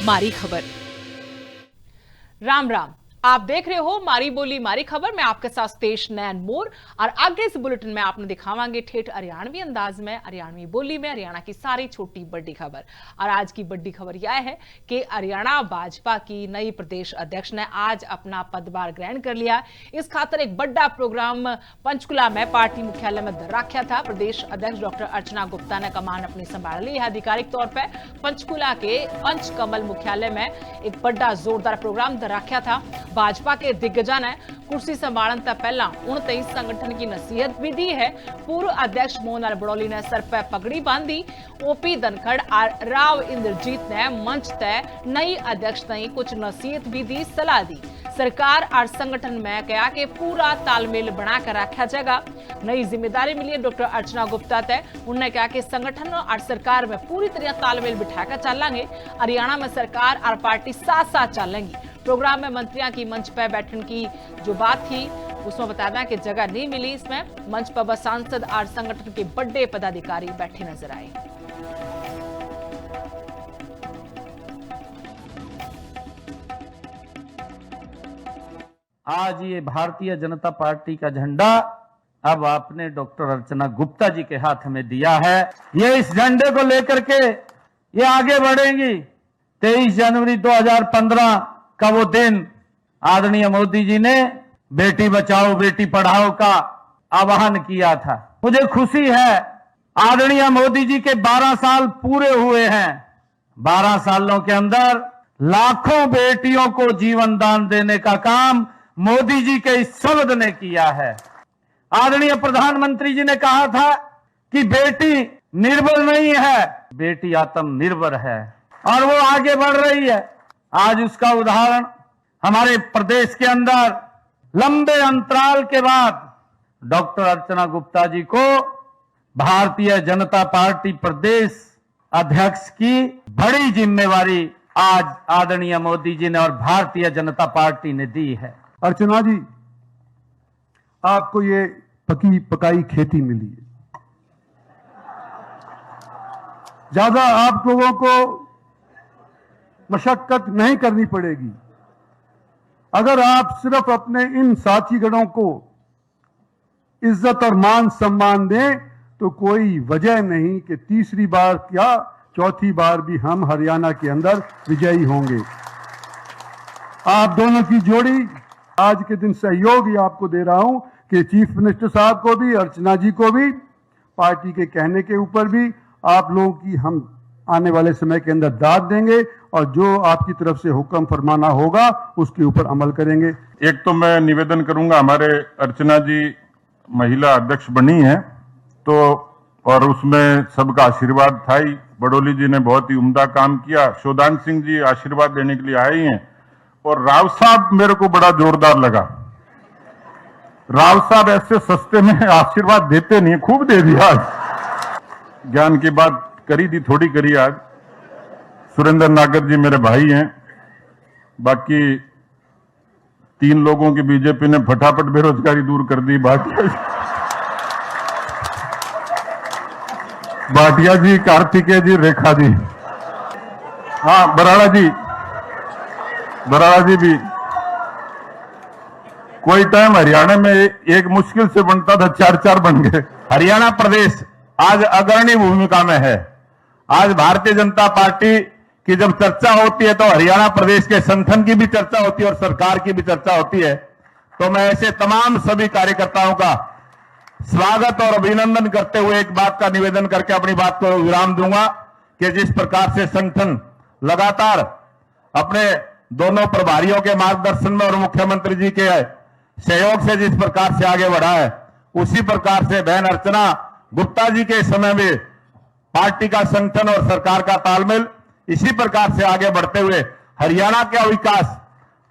मारी खबर। राम राम, आप देख रहे हो मारी बोली मारी खबर। मैं आपके साथ तेज नैन मोर और आगे इस बुलेटिन में आपने दिखावांगे ठेठ हरियाणवी अंदाज में, हरियाणवी बोली में हरियाणा की सारी छोटी बड़ी खबर। और आज की बड़ी खबर यह है कि हरियाणा भाजपा की नई प्रदेश अध्यक्ष ने आज अपना पदभार ग्रहण कर लिया। इस खातर एक बड़ा प्रोग्राम पंचकुला में पार्टी मुख्यालय में रखा था। प्रदेश अध्यक्ष डॉक्टर अर्चना गुप्ता ने कमान अपनी संभाल ली है। आधिकारिक तौर पर पंचकुला के पंचकमल मुख्यालय में एक बड़ा जोरदार प्रोग्राम रखा था। भाजपा के दिग्गजों ने कुर्सी संभालने से पहला 29 संगठन की नसीहत भी दी है। पूर्व अध्यक्ष मोहन लाल बड़ौली ने सर पर पगड़ी बांधी। ओपी धनखड़ और राव इंद्रजीत ने मंच तय नई अध्यक्ष ने कुछ नसीहत भी दी, सलाह दी। सरकार और संगठन में कहा कि पूरा तालमेल बनाकर रखा जाएगा। नई जिम्मेदारी मिली है डॉक्टर अर्चना गुप्ता तय। उन्होंने कहा कि संगठन और सरकार में पूरी तरह तालमेल बिठाकर चलेंगे। हरियाणा में सरकार और पार्टी साथ साथ चलेंगी। प्रोग्राम में मंत्रियों की मंच पर बैठने की जो बात थी उसमें बताया कि जगह नहीं मिली। इसमें मंच पर बस सांसद और संगठन के बड़े पदाधिकारी बैठे नजर आए। आज ये भारतीय जनता पार्टी का झंडा अब आपने डॉक्टर अर्चना गुप्ता जी के हाथ में दिया है। ये इस झंडे को लेकर के ये आगे बढ़ेंगी। 23 जनवरी 2015 का वो दिन आदरणीय मोदी जी ने बेटी बचाओ बेटी पढ़ाओ का आह्वान किया था। मुझे खुशी है आदरणीय मोदी जी के 12 साल पूरे हुए हैं। 12 सालों के अंदर लाखों बेटियों को जीवन दान देने का काम मोदी जी के इस शब्द ने किया है। आदरणीय प्रधानमंत्री जी ने कहा था कि बेटी निर्बल नहीं है, बेटी आत्मनिर्भर है और वो आगे बढ़ रही है। आज उसका उदाहरण हमारे प्रदेश के अंदर लंबे अंतराल के बाद डॉक्टर अर्चना गुप्ता जी को भारतीय जनता पार्टी प्रदेश अध्यक्ष की बड़ी जिम्मेवारी आज आदरणीय मोदी जी ने और भारतीय जनता पार्टी ने दी है। अर्चना जी, आपको ये पकी पकाई खेती मिली है। ज्यादा आप लोगों को मशक्कत नहीं करनी पड़ेगी। अगर आप सिर्फ अपने इन साथीगणों को इज्जत और मान सम्मान दें तो कोई वजह नहीं कि तीसरी बार क्या चौथी बार भी हम हरियाणा के अंदर विजयी होंगे। आप दोनों की जोड़ी आज के दिन सहयोग ही आपको दे रहा हूं कि चीफ मिनिस्टर साहब को भी, अर्चना जी को भी, पार्टी के कहने के ऊपर भी आप लोगों की हम आने वाले समय के अंदर दाद देंगे और जो आपकी तरफ से हुक्म फरमाना होगा उसके ऊपर अमल करेंगे। एक तो मैं निवेदन करूंगा, हमारे अर्चना जी महिला अध्यक्ष बनी है तो और उसमें सबका आशीर्वाद था ही। बड़ोली जी ने बहुत ही उम्दा काम किया। शोधान सिंह जी आशीर्वाद देने के लिए आए हैं और राव साहब मेरे को बड़ा जोरदार लगा। राव साहब ऐसे सस्ते में आशीर्वाद देते नहीं, खूब दे दिया। ज्ञान की बात करी थी, थोड़ी करी आज। सुरेंद्र नागर जी मेरे भाई हैं। बाकी 3 लोगों की बीजेपी ने फटाफट बेरोजगारी दूर कर दी। भाटिया जी, कार्तिकेय जी, रेखा जी, हाँ बराड़ा जी भी। कोई टाइम हरियाणा में एक मुश्किल से बनता था, 4-4 बन गए। हरियाणा प्रदेश आज अग्रणी भूमिका में है। आज भारतीय जनता पार्टी की जब चर्चा होती है तो हरियाणा प्रदेश के संगठन की भी चर्चा होती है और सरकार की भी चर्चा होती है। तो मैं ऐसे तमाम सभी कार्यकर्ताओं का स्वागत और अभिनंदन करते हुए एक बात का निवेदन करके अपनी बात को विराम दूंगा कि जिस प्रकार से संगठन लगातार अपने दोनों प्रभारियों के मार्गदर्शन में और मुख्यमंत्री जी के सहयोग से जिस प्रकार से आगे बढ़ा है, उसी प्रकार से बहन अर्चना गुप्ता जी के समय में पार्टी का संगठन और सरकार का तालमेल इसी प्रकार से आगे बढ़ते हुए हरियाणा का विकास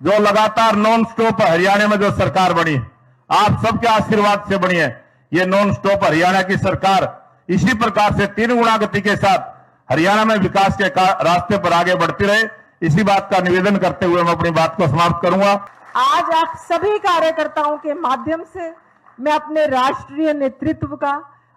जो लगातार नॉन स्टॉप हरियाणा में जो सरकार बनी, आप सबके आशीर्वाद से बनी है। ये नॉन स्टॉप हरियाणा की सरकार इसी प्रकार से 3 गुना गति के साथ हरियाणा में विकास के रास्ते पर आगे बढ़ती रहे। इसी बात का निवेदन करते हुए मैं अपनी बात को समाप्त करूंगा। आज आप सभी कार्यकर्ताओं के माध्यम से मैं अपने राष्ट्रीय नेतृत्व का,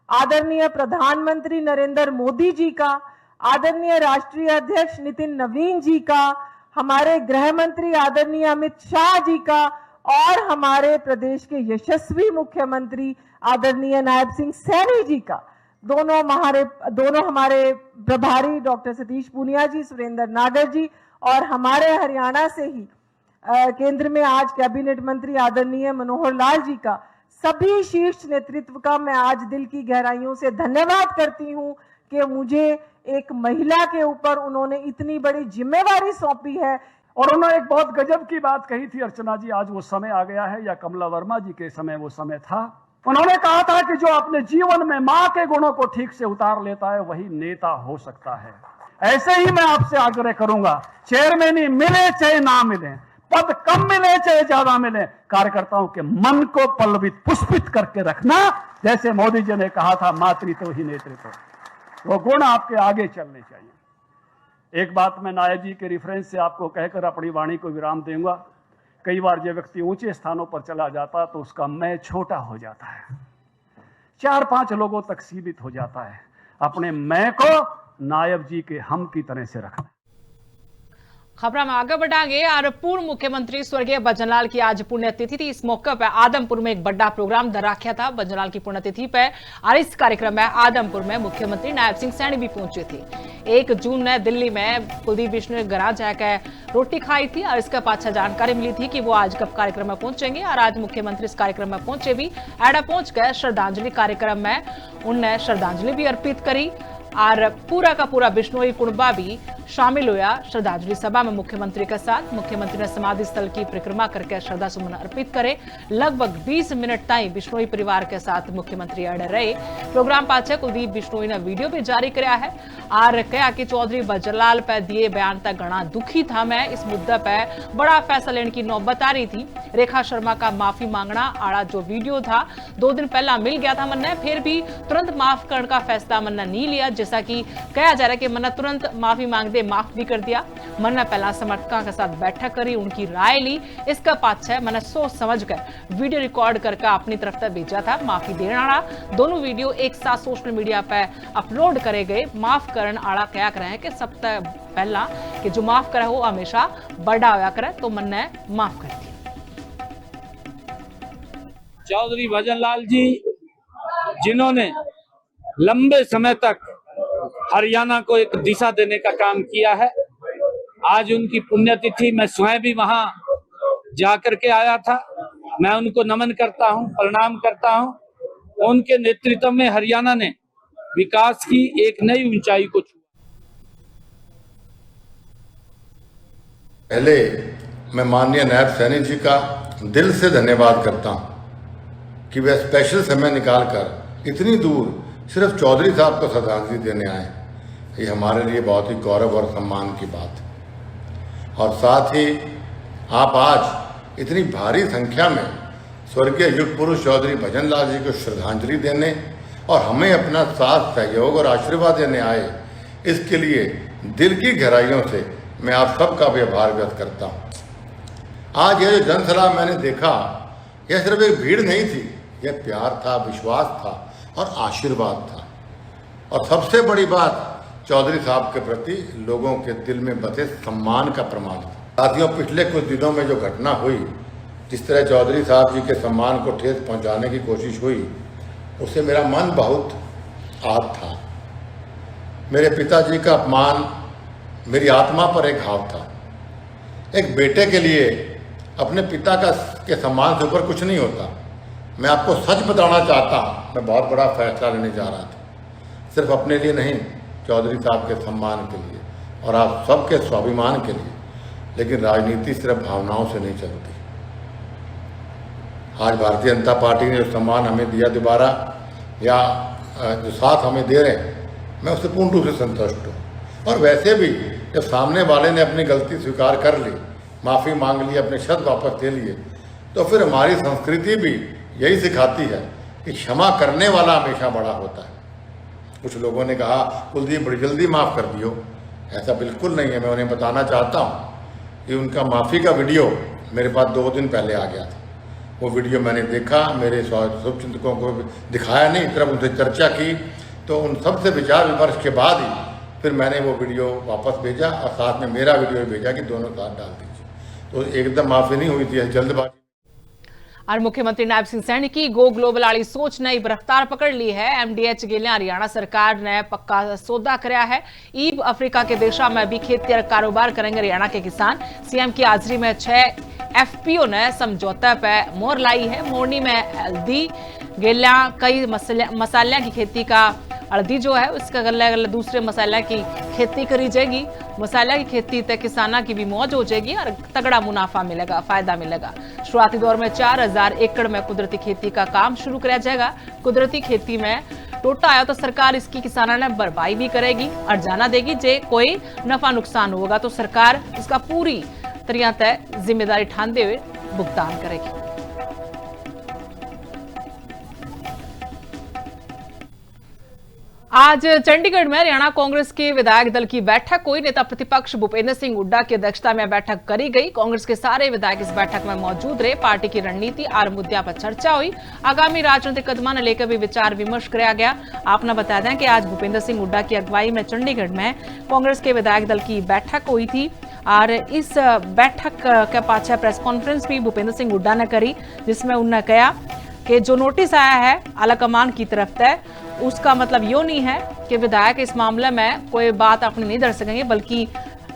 आदरणीय प्रधानमंत्री नरेंद्र मोदी जी का आदरणीय राष्ट्रीय अध्यक्ष नितिन नवीन जी का, हमारे गृह मंत्री आदरणीय अमित शाह जी का और हमारे प्रदेश के यशस्वी मुख्यमंत्री आदरणीय नायब सिंह सैनी जी का, दोनों हमारे प्रभारी डॉक्टर सतीश पूनिया जी, सुरेंद्र नागर जी और हमारे हरियाणा से ही केंद्र में आज कैबिनेट मंत्री आदरणीय मनोहर लाल जी का, सभी शीर्ष नेतृत्व का मैं आज दिल की गहराइयों से धन्यवाद करती हूं कि मुझे एक महिला के ऊपर उन्होंने इतनी बड़ी जिम्मेवारी सौंपी है। और उन्होंने एक बहुत गजब की बात कही थी अर्चना जी, आज वो समय आ गया है या कमला वर्मा जी के समय वो समय था। उन्होंने कहा था कि जो अपने जीवन में मां के गुणों को ठीक से उतार लेता है वही नेता हो सकता है। ऐसे ही मैं आपसे आग्रह करूंगा, चेयरमैनी मिले चाहे ना मिले, पद कम मिले चाहे ज्यादा मिले, कार्यकर्ताओं के मन को पल्लवित पुष्पित करके रखना। जैसे मोदी जी ने कहा था, मातृत्व ही नेतृत्व, वो गुण आपके आगे चलने चाहिए। एक बात मैं नायब जी के रेफरेंस से आपको कहकर अपनी वाणी को विराम दूंगा। कई बार जब व्यक्ति ऊंचे स्थानों पर चला जाता तो उसका मैं छोटा हो जाता है, 4-5 लोगों तक सीमित हो जाता है। अपने मैं को नायब जी के हम की तरह से रखना। खबर में आगे बढ़ाएंगे और पूर्व मुख्यमंत्री स्वर्गीय भजनलाल की आज पुण्यतिथि थी। इस मौके पर आदमपुर में एक बड़ा प्रोग्राम रखा था भजनलाल की पुण्यतिथि पर, और इस कार्यक्रम में आदमपुर में मुख्यमंत्री नायब सिंह सैनी भी पहुंचे थे। 1 जून ने दिल्ली में कुलदीप बिश्नोई घर जाकर रोटी खाई थी और इसका पाछा जानकारी मिली थी कि वो आज कब कार्यक्रम में पहुंचेंगे, और आज मुख्यमंत्री इस कार्यक्रम में पहुंचे भी। एडा पहुंचकर श्रद्धांजलि कार्यक्रम में उनने श्रद्धांजलि भी अर्पित करी और पूरा का पूरा बिश्नोई कुणबा भी शामिल हुआ श्रद्धांजलि सभा में मुख्यमंत्री के साथ। मुख्यमंत्री ने समाधि स्थल की परिक्रमा करके श्रद्धा सुमन अर्पित करे। लगभग 20 मिनट ताई बिश्नोई परिवार के साथ मुख्यमंत्री अड़े रहे। प्रोग्राम पाछे कुलदीप बिश्नोई ने वीडियो भी जारी कराया है और कहा कि चौधरी भजनलाल पर दिए बयान तक घना दुखी था। मैं इस मुद्दे पर बड़ा फैसला लेने की नौबत आ रही थी। रेखा शर्मा का माफी मांगना आड़ा जो वीडियो था 2 दिन पहला मिल गया था मन्ने, फिर भी तुरंत माफ करने का फैसला मन्ना नहीं लिया। जैसा कि कहा जा रहा है कि मन्ना तुरंत माफी मांगते माफ भी कर दिया। मन्ना पहला समर्थकों के साथ बैठक करी, उनकी राय ली। इसका पाछे मैंने सोच समझ कर वीडियो रिकॉर्ड करके अपनी तरफ तक भेजा था। माफी देना दोनों वीडियो एक साथ सोशल मीडिया पर अपलोड करे गए। माफ करने आड़ा क्या करे हैं कि सबसे पहला कि जो माफ करे वो हमेशा बड़ा होया करे, तो मन्ने माफ कर दिया। चौधरी भजनलाल जी जिन्होंने लंबे समय तक हरियाणा को एक दिशा देने का काम किया है, आज उनकी पुण्यतिथि मैं स्वयं भी वहां जाकर के आया था। मैं उनको नमन करता हूं, प्रणाम करता हूं। उनके नेतृत्व में हरियाणा ने विकास की एक नई ऊंचाई को छुआ। पहले मैं माननीय नायब सैनी जी का दिल से धन्यवाद करता हूं कि वे स्पेशल समय निकालकर इतनी दूर सिर्फ चौधरी साहब को श्रद्धांजलि देने आए। ये हमारे लिए बहुत ही गौरव और सम्मान की बात है। और साथ ही आप आज इतनी भारी संख्या में स्वर्गीय युग पुरुष चौधरी भजनलाल जी को श्रद्धांजलि देने और हमें अपना साथ सहयोग और आशीर्वाद देने आए, इसके लिए दिल की गहराइयों से मैं आप सबका भी आभार व्यक्त करता हूँ। आज ये जो जनसभा मैंने देखा, यह सिर्फ एक भीड़ नहीं थी, यह प्यार था, विश्वास था और आशीर्वाद था। और सबसे बड़ी बात, चौधरी साहब के प्रति लोगों के दिल में बसे सम्मान का प्रमाण था। साथियों, पिछले कुछ दिनों में जो घटना हुई, जिस तरह चौधरी साहब जी के सम्मान को ठेस पहुंचाने की कोशिश हुई, उससे मेरा मन बहुत आहत था। मेरे पिताजी का अपमान मेरी आत्मा पर एक घाव था। एक बेटे के लिए अपने पिता के सम्मान से ऊपर कुछ नहीं होता। मैं आपको सच बताना चाहता हूँ, मैं बहुत बड़ा फैसला लेने जा रहा था, सिर्फ अपने लिए नहीं, चौधरी साहब के सम्मान के लिए और आप सबके स्वाभिमान के लिए। लेकिन राजनीति सिर्फ भावनाओं से नहीं चलती। आज भारतीय जनता पार्टी ने जो सम्मान हमें दिया दोबारा, या जो साथ हमें दे रहे हैं, मैं उससे पूर्ण रूप से संतुष्ट हूँ। और वैसे भी जब सामने वाले ने अपनी गलती स्वीकार कर ली, माफ़ी मांग ली, अपने शब्द वापस ले लिए, तो फिर हमारी संस्कृति भी यही सिखाती है कि क्षमा करने वाला हमेशा बड़ा होता है। कुछ लोगों ने कहा कुलदीप बड़ी जल्दी माफ़ कर दियो, ऐसा बिल्कुल नहीं है। मैं उन्हें बताना चाहता हूँ कि उनका माफ़ी का वीडियो मेरे पास 2 दिन पहले आ गया था। वो वीडियो मैंने देखा, मेरे शुभचिंतकों को दिखाया नहीं, सिर्फ उनसे चर्चा की, तो उन सब से विचार विमर्श के बाद ही फिर मैंने वो वीडियो वापस भेजा और साथ में मेरा वीडियो भेजा कि दोनों साथ डाल दीजिए। तो एकदम माफ़ी नहीं हुई थी, जल्दबाजी। और मुख्यमंत्री नायब सिंह सैनी की गो ग्लोबल वाली सोच ने रफ्तार पकड़ ली है। MDH गेलियां हरियाणा सरकार ने पक्का सौदा कराया है। ईब अफ्रीका के देशों में भी खेती और कारोबार करेंगे हरियाणा के किसान। CM की हाजिरी में 6 FPO ने समझौते पर मोहर लाई है। मोरनी में हल्दी गेलियां कई मसालियां की खेती का हल्दी जो है उसका गले दूसरे मसाला की खेती करी जाएगी। मसाला की खेती तक किसानों की भी मौज हो जाएगी और तगड़ा मुनाफा मिलेगा, फायदा मिलेगा। शुरुआती दौर में 4000 एकड़ में कुदरती खेती का काम शुरू कराया जाएगा। कुदरती खेती में टोटा आया तो सरकार इसकी किसानों ने भरपाई भी करेगी और जाना देगी। जे कोई नफा नुकसान होगा तो सरकार इसका पूरी तरह तय जिम्मेदारी ठानते हुए भुगतान करेगी। आज चंडीगढ़ में हरियाणा कांग्रेस के विधायक दल की बैठक हुई। नेता प्रतिपक्ष भूपेंद्र सिंह हुड्डा की अध्यक्षता में बैठक करी गई। कांग्रेस के सारे विधायक इस बैठक में मौजूद रहे। पार्टी की रणनीति और मुद्दों पर चर्चा हुई। आगामी राजनीतिक कदमों ने लेकर भी विचार विमर्श किया गया। आपने बता दें कि आज भूपेंद्र सिंह हुड्डा की अगुवाई में चंडीगढ़ में कांग्रेस के विधायक दल की बैठक हुई थी और इस बैठक के पाछे प्रेस कॉन्फ्रेंस भी भूपेंद्र सिंह हुड्डा ने करी, जिसमें उन्होंने कहा कि जो नोटिस आया है आलाकमान की तरफ से उसका मतलब यो नहीं है कि विधायक इस मामले में कोई बात अपनी नहीं दर सकेंगे, बल्कि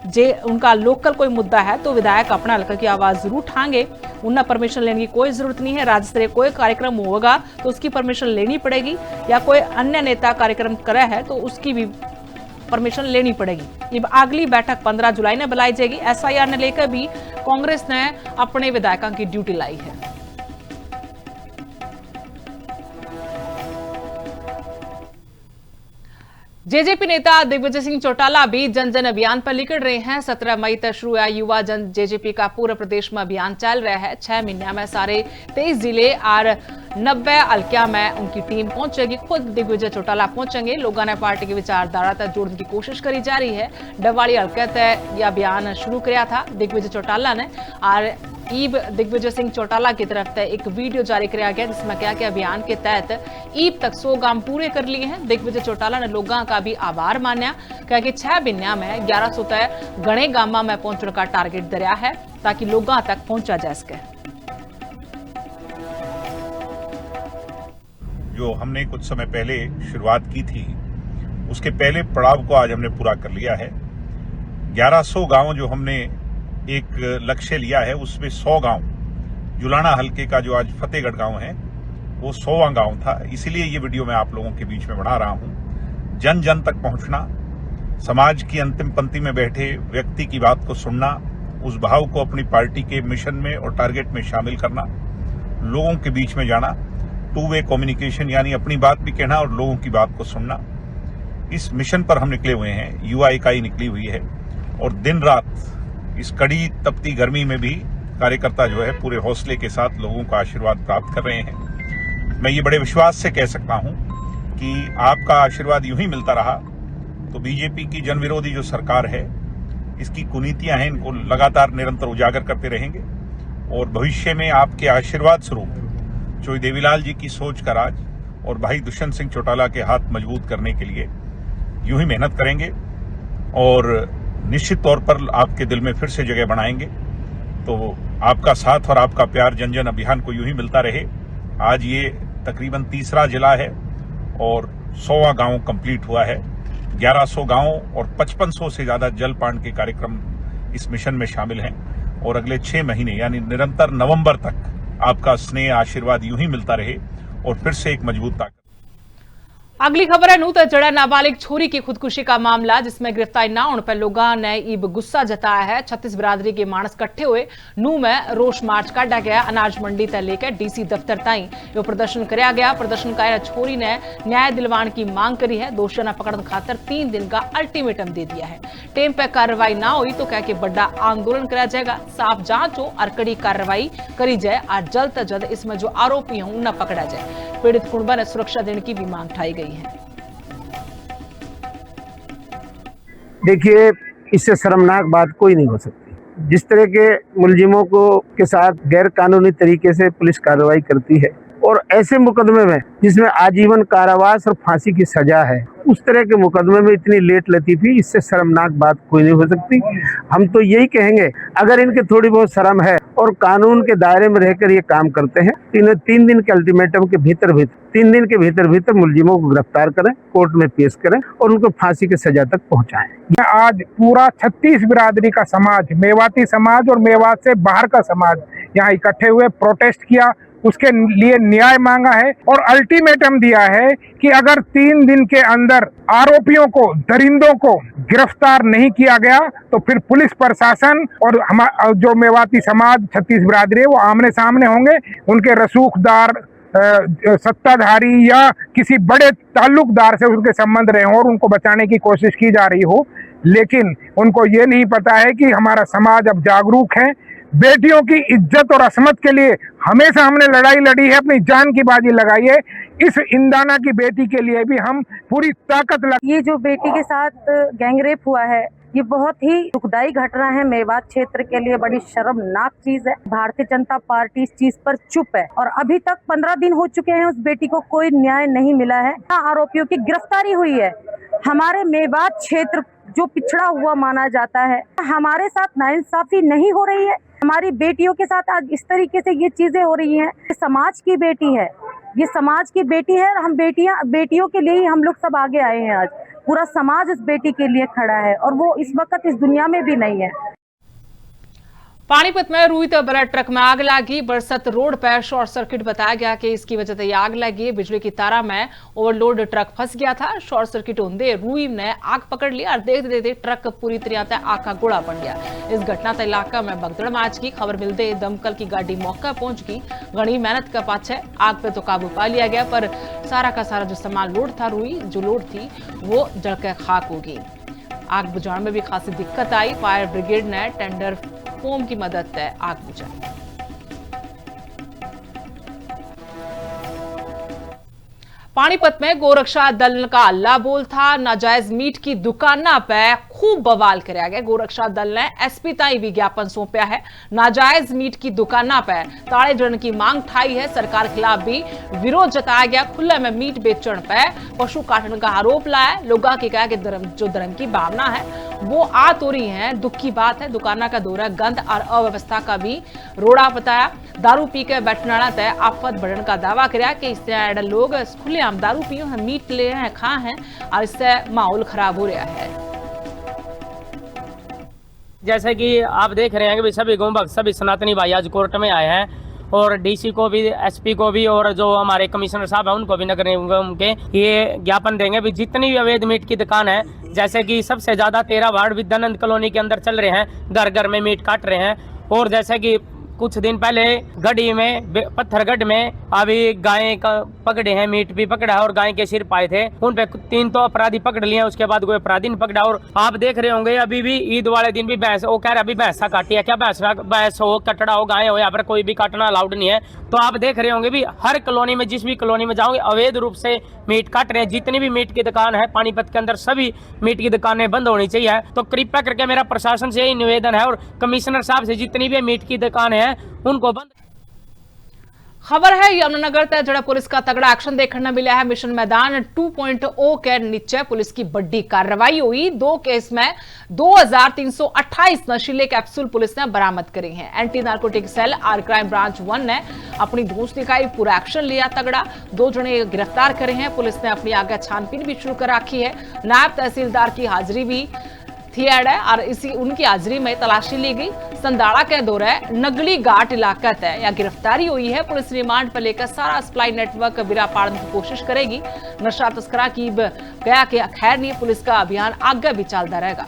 जे उनका लोकल कोई मुद्दा है तो विधायक अपना हल्का की आवाज जरूर उठाएंगे। उन्हें परमिशन लेने की कोई जरूरत नहीं है। राज्य स्तरीय कोई कार्यक्रम होगा तो उसकी परमिशन लेनी पड़ेगी, या कोई अन्य नेता कार्यक्रम करे है तो उसकी भी परमिशन लेनी पड़ेगी। अब अगली बैठक 15 जुलाई ने बुलाई जाएगी। SIR ने लेकर भी कांग्रेस ने अपने विधायकों की ड्यूटी लाई है। जेजेपी नेता दिग्विजय सिंह चौटाला भी जन जन अभियान पर निकल रहे हैं। 17 मई तक शुरू हुआ युवा जन जेजेपी का पूरा प्रदेश में अभियान चल रहा है। 6 महीने में सारे 23 जिले और 90 हल्किया में उनकी टीम पहुंचेगी। खुद दिग्विजय चौटाला पहुंचेंगे। लोगों ने पार्टी की विचारधारा तक जोड़ने की कोशिश करी जा रही है। डबवाड़ी हल्के तक यह अभियान शुरू किया था दिग्विजय चौटाला ने और ईब दिग्विजय सिंह चौटाला की तरफ से एक वीडियो जारी किया गया जिसमें कहा कि अभियान के तहत ईब तक 100 गांव पूरे कर लिए हैं। दिग्विजय चौटाला ने लोगों का भी आभार माना, कहा कि 6 महीने में 1100 तक गणे गांव में पहुंचने का टारगेट दरिया है ताकि लोगों तक पहुंचा जा सके। जो हमने कुछ समय पहले शुरुआत की थी उसके पहले पड़ाव को आज हमने पूरा कर लिया है। 1100 गांव जो हमने एक लक्ष्य लिया है उसमें 100 गांव, जुलाना हल्के का जो आज फतेहगढ़ गांव है वो 100वां गांव था। इसीलिए ये वीडियो मैं आप लोगों के बीच में बना रहा हूं। जन जन तक पहुंचना, समाज की अंतिम पंक्ति में बैठे व्यक्ति की बात को सुनना, उस भाव को अपनी पार्टी के मिशन में और टारगेट में शामिल करना, लोगों के बीच में जाना, 2 वे कम्युनिकेशन यानी अपनी बात भी कहना और लोगों की बात को सुनना। इस मिशन पर हम निकले हुए हैं। युवा इकाई निकली हुई है और दिन रात इस कड़ी तपती गर्मी में भी कार्यकर्ता जो है पूरे हौसले के साथ लोगों का आशीर्वाद प्राप्त कर रहे हैं। मैं ये बड़े विश्वास से कह सकता हूं कि आपका आशीर्वाद यूं ही मिलता रहा तो बीजेपी की जन विरोधी जो सरकार है इसकी कुनीतियां हैं इनको लगातार निरंतर उजागर करते रहेंगे और भविष्य में आपके आशीर्वाद स्वरूप चोई देवीलाल जी की सोच का राज और भाई दुष्यंत सिंह चौटाला के हाथ मजबूत करने के लिए यूं ही मेहनत करेंगे और निश्चित तौर पर आपके दिल में फिर से जगह बनाएंगे। तो आपका साथ और आपका प्यार जन जन अभियान को यूं ही मिलता रहे। आज ये तकरीबन 3रा जिला है और 100वां गांव कंप्लीट हुआ है। 1100 गांव और 5500 से ज्यादा जलपान के कार्यक्रम इस मिशन में शामिल हैं और अगले 6 महीने यानी निरंतर नवंबर तक आपका स्नेह आशीर्वाद यूं ही मिलता रहे और फिर से एक मजबूत ताकत। अगली खबर है नूत जड़ा नाबालिग छोरी की खुदकुशी का मामला जिसमें गिरफ्तारी न होने पर लोगों ने इब गुस्सा जताया है। 36 बिरादरी के मानस इकट्ठे हुए नू में रोष मार्च काटा गया। अनाज मंडी तक लेकर DC दफ्तर ताई यो प्रदर्शन कराया गया। प्रदर्शनकारी छोरी ने न्याय दिलवान की मांग करी है। दोषियों ने पकड़ने खातर 3 दिन का अल्टीमेटम दे दिया है। टेम पर कार्रवाई ना हुई तो कह के बड़ा आंदोलन कराया जाएगा। साफ जांच हो और कड़ी कार्रवाई करी जाए और जल्द से जल्द इसमें जो आरोपी हों उन्हें पकड़ा जाए। पीड़ित कुटुंबा ने सुरक्षा देने की भी मांग उठाई गई है। देखिए, इससे शर्मनाक बात कोई नहीं हो सकती। जिस तरह के मुलजिमों को के साथ गैर कानूनी तरीके से पुलिस कार्रवाई करती है और ऐसे मुकदमे में जिसमें आजीवन कारावास और फांसी की सजा है, उस तरह के मुकदमे में इतनी लेट लतीफी, इससे शर्मनाक बात कोई नहीं हो सकती। हम तो यही कहेंगे, अगर इनके थोड़ी बहुत शर्म है और कानून के दायरे में रहकर ये काम करते हैं, इन्हें 3 दिन के अल्टीमेटम के भीतर 3 दिन के भीतर मुलजिमों को गिरफ्तार करें, कोर्ट में पेश करें और उनको फांसी की सजा तक पहुंचाएं। आज पूरा 36 बिरादरी का समाज, मेवाती समाज और मेवात से बाहर का समाज यहाँ इकट्ठे हुए, प्रोटेस्ट किया, उसके लिए न्याय मांगा है और अल्टीमेटम दिया है कि अगर 3 दिन के अंदर आरोपियों को, दरिंदों को गिरफ्तार नहीं किया गया तो फिर पुलिस प्रशासन और जो मेवाती समाज 36 बिरादरी है वो आमने सामने होंगे। उनके रसूखदार, सत्ताधारी या किसी बड़े ताल्लुकदार से उनके संबंध रहे हों और उनको बचाने की कोशिश की जा रही हो, लेकिन उनको ये नहीं पता है कि हमारा समाज अब जागरूक है। बेटियों की इज्जत और असमत के लिए हमेशा हमने लड़ाई लड़ी है, अपनी जान की बाजी लगाई है। इस इंदाना की बेटी के लिए भी हम पूरी ताकत ये जो बेटी के साथ गैंगरेप हुआ है, ये बहुत ही दुखदाई घटना है। मेवात क्षेत्र के लिए बड़ी शर्मनाक चीज है। भारतीय जनता पार्टी इस चीज पर चुप है और अभी तक 15 दिन हो चुके हैं, उस बेटी को कोई न्याय नहीं मिला है। आरोपियों की गिरफ्तारी हुई है। हमारे मेवात क्षेत्र जो पिछड़ा हुआ माना जाता है, हमारे साथ नाइंसाफी नहीं हो रही है। हमारी बेटियों के साथ आज इस तरीके से ये चीजें हो रही हैं। ये समाज की बेटी है, ये समाज की बेटी है और हम बेटियों के लिए ही हम लोग सब आगे आए हैं। आज पूरा समाज उस बेटी के लिए खड़ा है और वो इस वक्त इस दुनिया में भी नहीं है। पानीपत में रुई तो बड़ा ट्रक में आग लगी। बरसत रोड पर शॉर्ट सर्किट बताया गया कि इसकी वजह से आग लगी। बिजली की तारा में ओवरलोड ट्रक फंस गया था। शॉर्ट सर्किट होने रुई ने आग पकड़ लिया और देखते देखते ट्रक पूरी तरह से आग का गोला बन गया। इस घटना से इलाका में भगदड़ मच गई। खबर मिलते दमकल की गाड़ी मौका पहुंच गई। घनी मेहनत का पाछे आग पे तो काबू पा लिया गया, पर सारा का सारा जो सामान लोड था, रुई जो लोड थी, वो जलकर खाक हो गई। आग बुझाने में भी खासी दिक्कत आई। फायर ब्रिगेड ने टेंडर फोम की मदद से आग बुझाई। पानीपत में गोरक्षा दल का हल्ला बोल था। नाजायज मीट की दुकाना पे खूब बवाल कराया गया। गोरक्षा दल ने एसपी ताई विज्ञापन सौंपा है। नाजायज मीट की दुकाना पे ताले जड़ने की मांग ठाई है। सरकार खिलाफ भी विरोध जताया गया। खुले में मीट बेचने पे पशु काटने का आरोप लाया। लोगों की कहा कि जो धर्म की भावना है वो आ तो रही है। दुख की बात है। दुकाना का दौरा गंद और अव्यवस्था का भी रोड़ा बताया। दारू पी के बैठने वाला तय आफत बढ़ने का दावा कराया कि इससे लोग खुलेआम दारू पियो हैं, मीट ले हैं, खा हैं और इससे माहौल खराब हो रहा है। जैसे कि आप देख रहे हैं कि सभी गोभक्त, सभी सनातनी भाई आज कोर्ट में आए हैं और डीसी को भी, एसपी को भी और जो हमारे कमिश्नर साहब हैं उनको भी नगर निगम के ये ज्ञापन देंगे भी जितनी भी अवैध मीट की दुकान है, जैसे कि सबसे ज्यादा 13 वार्ड विद्यानंद कॉलोनी के अंदर चल रहे हैं, घर घर में मीट काट रहे हैं। और जैसे कि कुछ दिन पहले गढ़ी में, पत्थरगढ़ में अभी गाय का पकड़े हैं, मीट भी पकड़ा है और गाय के सिर पाए थे। उन पे 3 तो अपराधी पकड़ लिए, उसके बाद कोई अपराधी नहीं पकड़ा। और आप देख रहे होंगे अभी भी ईद वाले दिन भी भैंस, वो कह रहे अभी भैंसा काटी है। क्या भैंस हो, कटड़ा हो, गाय हो, यहाँ पर कोई भी काटना अलाउड नहीं है। तो आप देख रहे होंगे भी हर कॉलोनी में, जिस भी कॉलोनी में जाओगे अवैध रूप से मीट काट रहे हैं। जितनी भी मीट की दुकान है पानीपत के अंदर, सभी मीट की दुकानें बंद होनी चाहिए। तो कृपया करके मेरा प्रशासन से यही निवेदन है और कमिश्नर साहब से, जितनी भी मीट की दुकान है उनको बंद। खबर है यमुनानगर तक जड़ा पुलिस का तगड़ा एक्शन देखने मिला है। मिशन मैदान 2.0 के नीचे पुलिस की बड़ी कार्रवाई हुई। 2 केस में 2328 नशीले कैप्सूल पुलिस ने बरामद करे हैं। एंटी नार्कोटिक सेल और क्राइम ब्रांच 1 ने अपनी धूस दिखाई, पूरा एक्शन लिया तगड़ा। 2 जने गिरफ्तार करे हैं। पुलिस ने अपनी आगे छानबीन भी शुरू कर रखी है। नायब तहसीलदार की हाजिरी भी थी ऐड है और उनकी हाजिरी में तलाशी ली गई। संदाड़ा के दौरे नगली घाट इलाका तय या गिरफ्तारी हुई है। पुलिस रिमांड पर लेकर सारा सप्लाई नेटवर्क बिरा पाड़ने की कोशिश करेगी। नशा तस्करा की गया कि खैर नहीं, पुलिस का अभियान आगे भी चलता रहेगा।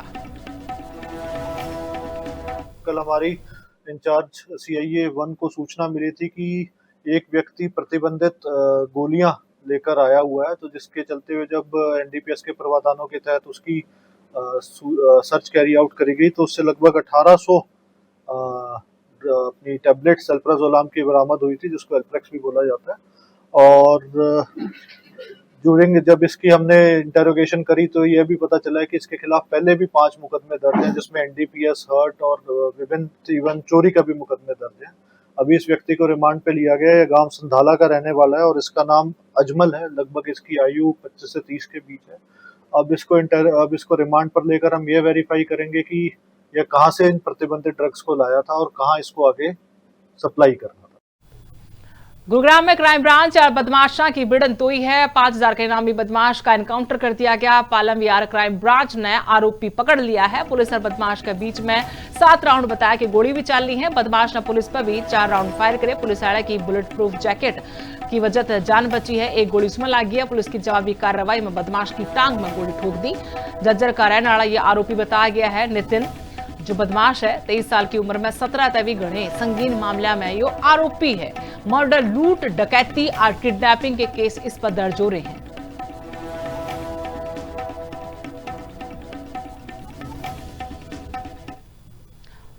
कल हमारी इंचार्ज CIA 1 को सूचना मिली थी कि एक व्यक्ति प्रतिबंधित गोलियां लेकर आया हुआ है, तो जिसके चलते हुए जब NDPS के प्रावधानों के तहत उसकी सर्च कैरी आउट करी गई तो उससे लगभग 1800 अपनी टैबलेट सल्प्राजोलाम की बरामद हुई थी, जिसको एल्प्रेक्स भी बोला जाता है। और ड्यूरिंग जब इसकी हमने इंटेरोगेशन करी तो यह भी पता चला है कि इसके खिलाफ पहले भी 5 मुकदमे दर्ज हैं, जिसमें NDPS, हर्ट और विभिन्न इवन चोरी का भी मुकदमे दर्ज हैं। अभी इस व्यक्ति को रिमांड पे लिया गया है। यह गांव संधाला का रहने वाला है और इसका नाम अजमल है। लगभग इसकी आयु 25 से 30 के बीच है। अब इसको रिमांड पर लेकर हम ये वेरीफाई करेंगे कि यह कहां से इन प्रतिबंधित ड्रग्स को लाया था और कहां इसको आगे सप्लाई करना था। गुरुग्राम में क्राइम ब्रांच और बदमाशा की भिड़ंत हुई है। 5000 के इनामी बदमाश का एनकाउंटर कर दिया गया। पालम विहार क्राइम ब्रांच ने आरोपी पकड़ लिया है। पुलिस और बदमाश के बीच में 7 राउंड बताया कि गोली भी चल ली है। बदमाश ने पुलिस पर भी 4 राउंड फायर करे। पुलिस आया कि बुलेट प्रूफ जैकेट की वजह जान बची है। एक गोली उसमें लग गई। पुलिस की जवाबी कार्रवाई में बदमाश की टांग में गोली ठोक दी। जज्जर का रहने वाला यह आरोपी बताया गया है नितिन, जो बदमाश है। 23 साल की उम्र में 17 तवी गणे संगीन मामला में यो आरोपी है। मर्डर, लूट, डकैती और किडनैपिंग के केस इस पर दर्ज हो रहे हैं।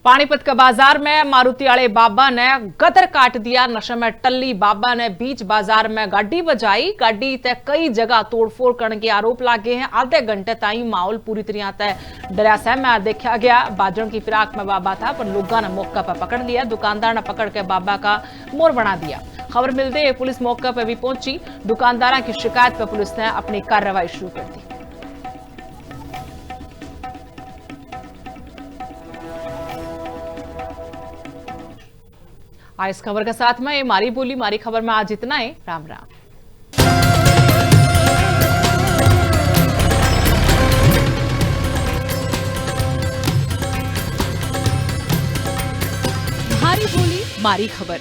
पानीपत का बाजार में मारुति वाले बाबा ने गदर काट दिया। नशे में टल्ली बाबा ने बीच बाजार में गाड़ी बजाई। गाड़ी ते कई जगह तोड़फोड़ करने के आरोप लागे हैं। आधे घंटे ताई माहौल पूरी तरह तय डरिया सहमा देखा गया। बाजन की फिराक में बाबा था, पर लोगों ने मौका पर पकड़ लिया। दुकानदार ने पकड़ के बाबा का मोर बना दिया। खबर मिलते ही पुलिस मौके पर भी पहुंची। दुकानदारों की शिकायत पर पुलिस ने अपनी कार्रवाई शुरू कर दी। इस खबर के साथ में मारी बोली मारी खबर में आज इतना ही। राम राम। मारी बोली मारी खबर